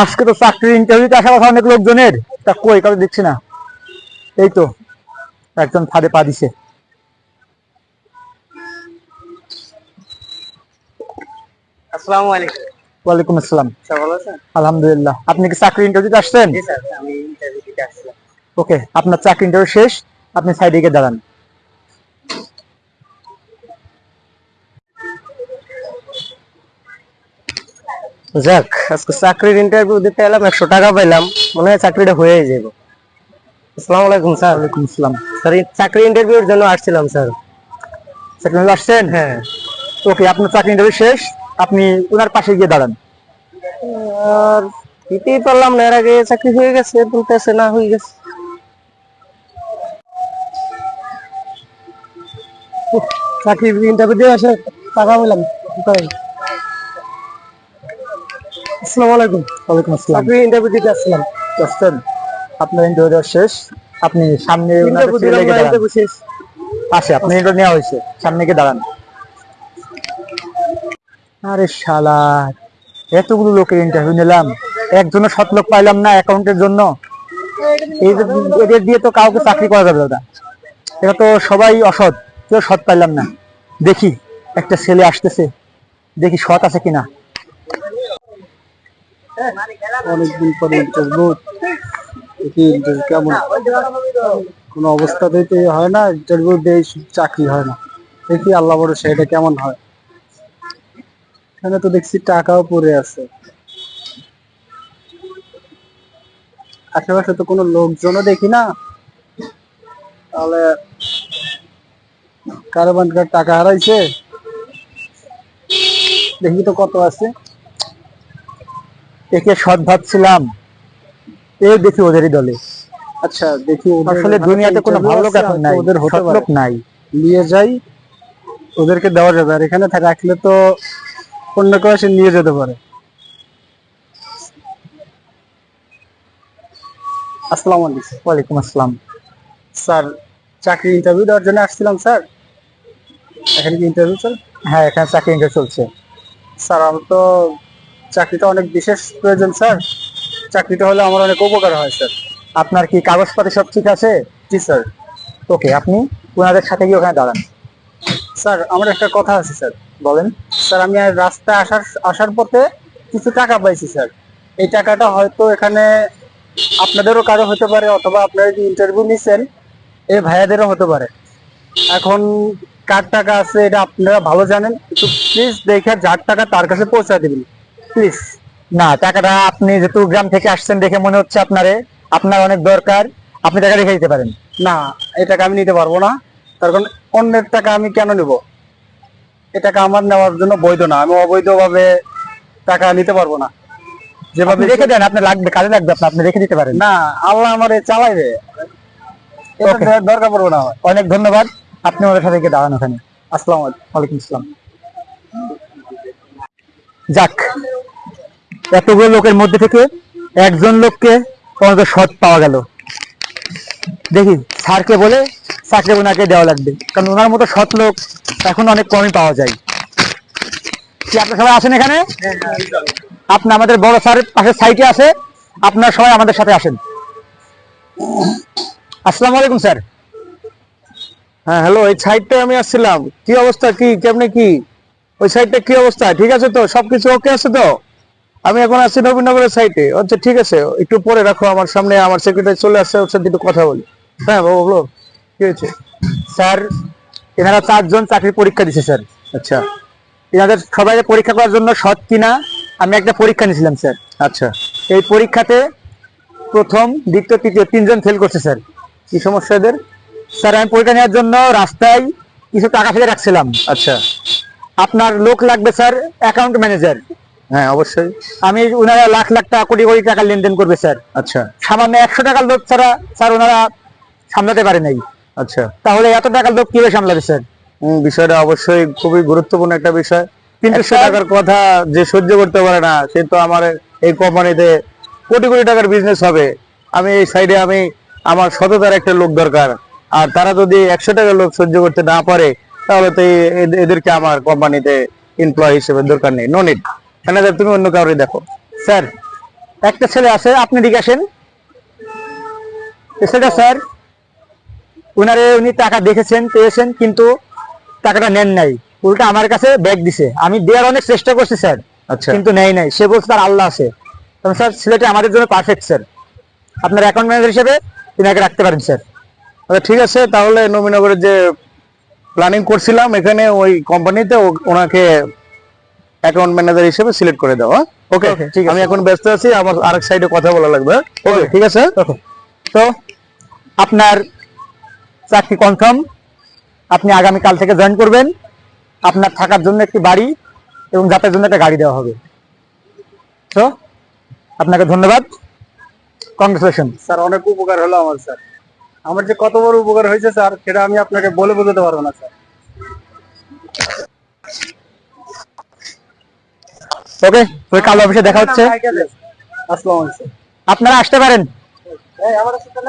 আজকে তো চাকরির ইন্টারভিউতে আসা কথা অনেক লোকজনের, তা কই কারো দেখছি না। এই তো একজন ফাঁদে পা দিছে। আসসালামু আলাইকুম। ওয়ালাইকুম আসসালাম। স্যার ভালো আছেন? আলহামদুলিল্লাহ। আপনি কি চাকরির ইন্টারভিউতে আসছেন? জি স্যার, আমি ইন্টারভিউ দিতে আসছিলাম। ওকে, আপনার চাকরি ইন্টারভিউ শেষ, আপনি সাইডে গিয়ে দাঁড়ান। যাক, আজকে চাকরির ইন্টারভিউ দিতে এলাম, 100 টাকা পাইলাম, মনে হয় চাকরিটা হয়ে যাবে। আসসালামু আলাইকুম স্যার। ওয়ালাইকুম আসসালাম। স্যার, এই চাকরি ইন্টারভিউর জন্য আসছিলাম স্যার। চাকরি ইন্টারভিউ আসছেন? হ্যাঁ। ওকে, আপনার চাকরি ইন্টারভিউ শেষ, আপনি ওনার পাশে গিয়ে দাঁড়ান। আর দিতেই পারলাম না, এর আগে চাকরি হয়ে গেছে বলতেছে, না হয়ে গেছে। চাকরি ইন্টারভিউ দিয়ে আসে টাকা পেলাম। আসসালামু আলাইকুম। ওয়ালাইকুম আসসালাম। চাকরি ইন্টারভিউ দিতে আসছিলাম। আসছেন, আপনার ইন্টারভিউ শেষ, আপনি সামনে ওনার কাছে লেগে দাঁড়ান। পাশে আপনি ইন্টারভিউ নেওয়া হয়েছে, সামনে গিয়ে দাঁড়ান। আরে শালা, এতগুলো লোকের ইন্টারভিউ নিলাম, একজনও সৎ লোক পাইলাম না অ্যাকাউন্টের জন্য। এই যে এদের দিয়ে তো কাউকে চাকরি করা যাবে না, এটা তো সবাই অসৎ, কেউ সৎ পাইলাম না। দেখি একটা ছেলে আসতেছে, দেখি সৎ আছে কিনা। অনেকদিন পরে ইন্টারভিউ, দেখি ইন্টারভিউ কেমন। কোনো অবস্থাতেই তো হয় না, ইন্টারভিউ দিয়ে চাকরি হয় না। দেখি আল্লাহ ভরসা এটা কেমন হয়। এখানে তো দেখছি টাকাও পড়ে আছে, আশেপাশে তো কোনো লোকজনও দেখি না। তাহলে কারো টাকা হারাইছে, দেখি তো কত আছে। একে সৎ ভাবছিলাম, এ দেখি ওদেরই দলে। আচ্ছা, দেখি আসলে দুনিয়াতে কোনো ভালো লোক এখন নাই, ওদের হতে সৎ পারে, লোক নাই। নিয়ে যাই, ওদেরকে দেওয়া যাবে। আর এখানে রাখলে তো অন্য কেউ এসে নিয়ে যেতে পারে। আসসালামু আলাইকুম। ওয়ালাইকুম আসসালাম। স্যার, চাকরি ইন্টারভিউ দেওয়ার জন্য আসছিলাম স্যার। এখানে কি ইন্টারভিউ স্যার? হ্যাঁ, এখানে চাকরি ইন্টারভিউ চলছে। স্যার, আমার তো চাকরিটা অনেক বিশেষ প্রয়োজন স্যার। চাকরিটা হলে আমার অনেক উপকার হয় স্যার। আপনার কি কাগজপাতি সব ঠিক আছে? জি স্যার। ওকে, আপনি ওনাদের সাথে গিয়ে ওখানে দাঁড়ান। স্যার, আমার একটা কথা আছে স্যার। বলেন। স্যার, আমি আর রাস্তায় আসার পথে কিছু টাকা পাইছি স্যার। এই টাকাটা হয়তো এখানে আপনাদেরও কারো হতে পারে, অথবা আপনারা যে ইন্টারভিউ নিছেন এই ভাইয়াদেরও হতে পারে। এখন কার টাকা আছে এটা আপনারা ভালো জানেন, একটু প্লিজ দেখে যার টাকা তার কাছে পৌঁছা দিবেন প্লিজ। না, টাকাটা আপনি যেহেতু গ্রাম থেকে আসছেন দেখে মনে হচ্ছে আপনার অনেক দরকার, আপনি টাকা রেখে দিতে পারেন। না, এই টাকা আমি নিতে পারবো না, তার কারণ অন্যের টাকা আমি কেন নেব? এই টাকা আমার নেওয়ার জন্য বৈধ না, আমি অবৈধভাবে টাকা নিতে পারবো না। যেভাবে রেখে দেন, আপনার লাগবে, কাজে লাগবে, আপনি রেখে দিতে পারেন। না, আল্লাহ আমার চালাইবে, এটা দরকার পড়বো না আমার। অনেক ধন্যবাদ, আপনি ওদের সাথে গিয়ে দাঁড়ান ওখানে। আসসালামু আলাইকুম। ওয়ালাইকুম আসসালাম। যাক, এতগুলো লোকের মধ্যে থেকে একজন লোককে অন্তত সৎ পাওয়া গেল। দেখি স্যারকে বলে চাকরি ওনাকে দেওয়া লাগবে, কারণ ওনার মতো সৎ লোক এখন অনেক কমই পাওয়া যায়। কি আপনারা সবাই আসেন এখানে? আপনি আমাদের বড় স্যারের পাশে সাইটে আছে, আপনারা সবাই আমাদের সাথে আসেন। আসসালামু আলাইকুম স্যার। হ্যাঁ, হ্যালো, এই সাইডটা আমি আসছিলাম। কি অবস্থা, কি কেমনে, কি ওই সাইডটা কি অবস্থা? ঠিক আছে তো, সবকিছু ওকে আছে তো? আমি এখন আসছি নবীনগরের সাইটে। আচ্ছা ঠিক আছে, একটু পরে রাখো, আমার সামনে আমার সেক্রেটারি চলে আসছে, ওর সাথে একটু কথা বলি। হ্যাঁ বাবু, বলো কি হয়েছে? স্যার, এনারা 4 জন চাকরির পরীক্ষা দিচ্ছে স্যার। আচ্ছা এনাদের সবাইকে পরীক্ষা করার জন্য সৎ কিনা আমি একটা পরীক্ষা নিয়েছিলাম স্যার। আচ্ছা। এই পরীক্ষাতে প্রথম, দ্বিতীয়, তৃতীয় 3 জন ফেল করছে স্যার। কি সমস্যা এদের? স্যার, আমি পরীক্ষা নেওয়ার জন্য রাস্তায় কিছু টাকা ফেলে রাখছিলাম। আচ্ছা। আপনার লোক লাগবে স্যার, অ্যাকাউন্ট ম্যানেজার। হ্যাঁ অবশ্যই। আমি ওনারা লাখ লাখ টাকা, কোটি কোটি টাকা লেনদেন করবে স্যার। আচ্ছা সামান্য 100 টাকার লোক ছাড়া স্যার ওনারা সামলাতে পারে নাই। আচ্ছা। তাহলে এত টাকার লোক কিভাবে সামলাবে স্যার? বিষয়টা অবশ্যই খুবই গুরুত্বপূর্ণ একটা বিষয়, কিন্তু 100 স্যার, টাকার কথা যে সহ্য করতে পারে না, সে তো আমার এই কোম্পানিতে কোটি কোটি টাকার বিজনেস হবে। আমি এই সাইডে আমার সততার একটা লোক দরকার, আর তারা যদি 100 টাকার লোক সহ্য করতে না পারে, তাহলে তো এদেরকে আমার কোম্পানিতে এমপ্লয় হিসেবে দরকার নেই। No need. ম্যানেজার, তুমি অন্য কাউরে দেখো। স্যার একটা ছেলে আছে, আপনি দিকে আসেন। সেটা স্যার, উনি টাকা দেখেছেন, পেয়েছেন, কিন্তু টাকাটা নেন নাই, উল্টা আমার কাছে ব্যাগ দিছে। আমি দেওয়ার অনেক চেষ্টা করছি স্যার, আচ্ছা কিন্তু নেয় নাই। সে বলছে তার আল্লাহ আছে। তখন স্যার ছেলেটা আমাদের জন্য পারফেক্ট স্যার। আপনার অ্যাকাউন্ট ম্যানেজার হিসেবে তিনাকে রাখতে পারেন স্যার। আচ্ছা, ঠিক আছে, তাহলে নবীনগরের যে প্ল্যানিং করছিলাম এখানে ওই কোম্পানিতে ওনাকে অ্যাকাউন্ট ম্যানেজার হিসেবে সিলেক্ট করে দাও। ওকে, Okay, ঠিক আছে। আমি এখন ব্যস্ত আছি, আমার আরেক সাইডে কথা বলা লাগবে। ওকে, Okay. ঠিক আছে। ওকে, তো আপনার চাকরি কনফার্ম। আপনি আগামীকাল থেকে জয়েন করবেন। আপনার থাকার জন্য একটি বাড়ি এবং যাতায়াতের জন্য একটা গাড়ি দেওয়া হবে। তো আপনাকে ধন্যবাদ, কংগ্রেচুলেশন। স্যার অনেক উপকার হলো আমার স্যার। আমার যে কত বড় উপকার হয়েছে স্যার, সেটা আমি আপনাকে বলে বোঝাতে পারবো না স্যার। ওকে, ওই কাল অফিসে দেখা হচ্ছে। আসসালামু আলাইকুম স্যার। আপনারা আসতে পারেন। আমার সাথে